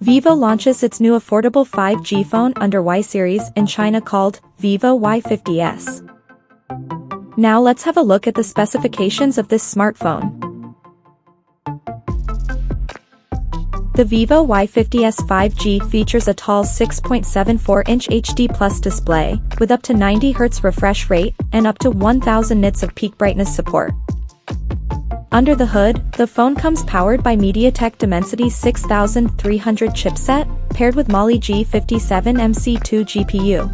Vivo launches its new affordable 5G phone under Y series in China called Vivo Y50s. Now let's have a look at the specifications of this smartphone. The Vivo Y50s 5G features a tall 6.74-inch HD+ display, with up to 90 Hz refresh rate and up to 1000 nits of peak brightness support. Under the hood, the phone comes powered by MediaTek Dimensity 6300 chipset, paired with Mali G57MC2 GPU.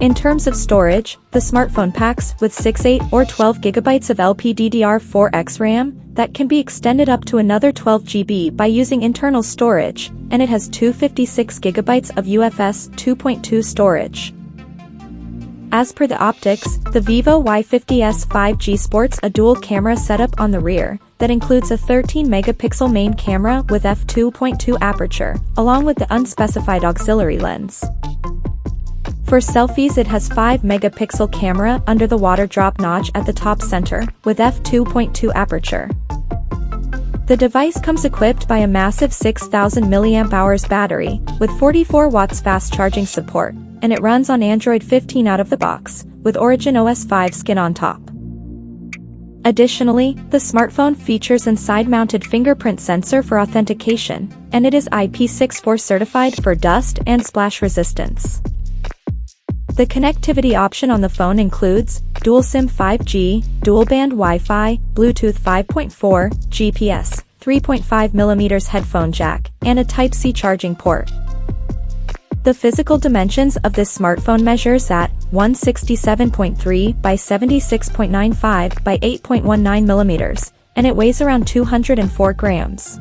In terms of storage, the smartphone packs with 6, 8, or 12 GB of LPDDR4X RAM that can be extended up to another 12 GB by using internal storage, and it has 256 GB of UFS 2.2 storage. As per the optics, the Vivo Y50s 5G sports a dual camera setup on the rear that includes a 13-megapixel main camera with f2.2 aperture, along with the unspecified auxiliary lens. For selfies, it has 5-megapixel camera under the water drop notch at the top center, with f2.2 aperture. The device comes equipped by a massive 6000 mAh battery, with 44 watts fast charging support, and it runs on Android 15 out of the box, with Origin OS 5 skin on top. Additionally, the smartphone features an side-mounted fingerprint sensor for authentication, and it is IP64 certified for dust and splash resistance. The connectivity option on the phone includes dual SIM 5G, dual-band Wi-Fi, Bluetooth 5.4, GPS, 3.5mm headphone jack, and a Type-C charging port. The physical dimensions of this smartphone measures at 167.3 by 76.95 by 8.19mm, and it weighs around 204 grams.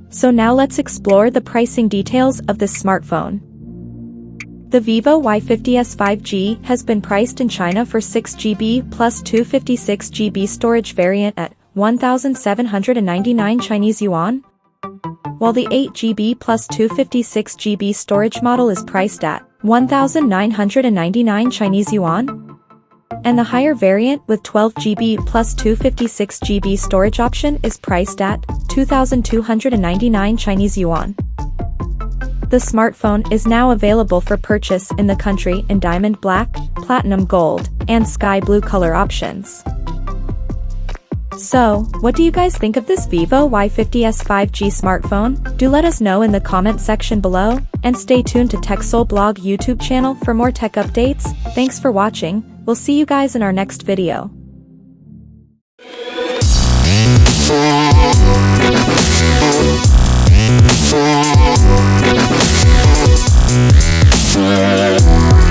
So now let's explore the pricing details of this smartphone. The Vivo Y50s 5G has been priced in China for 6GB plus 256GB storage variant at 1,799 Chinese yuan, while the 8GB plus 256GB storage model is priced at 1,999 Chinese yuan, and the higher variant with 12GB plus 256GB storage option is priced at 2,299 Chinese yuan. The smartphone is now available for purchase in the country in diamond black, platinum gold, and sky blue color options. So, what do you guys think of this Vivo Y50s 5G smartphone? Do let us know in the comment section below, and stay tuned to TechSole Blog YouTube channel for more tech updates. Thanks for watching, we'll see you guys in our next video. Yeah.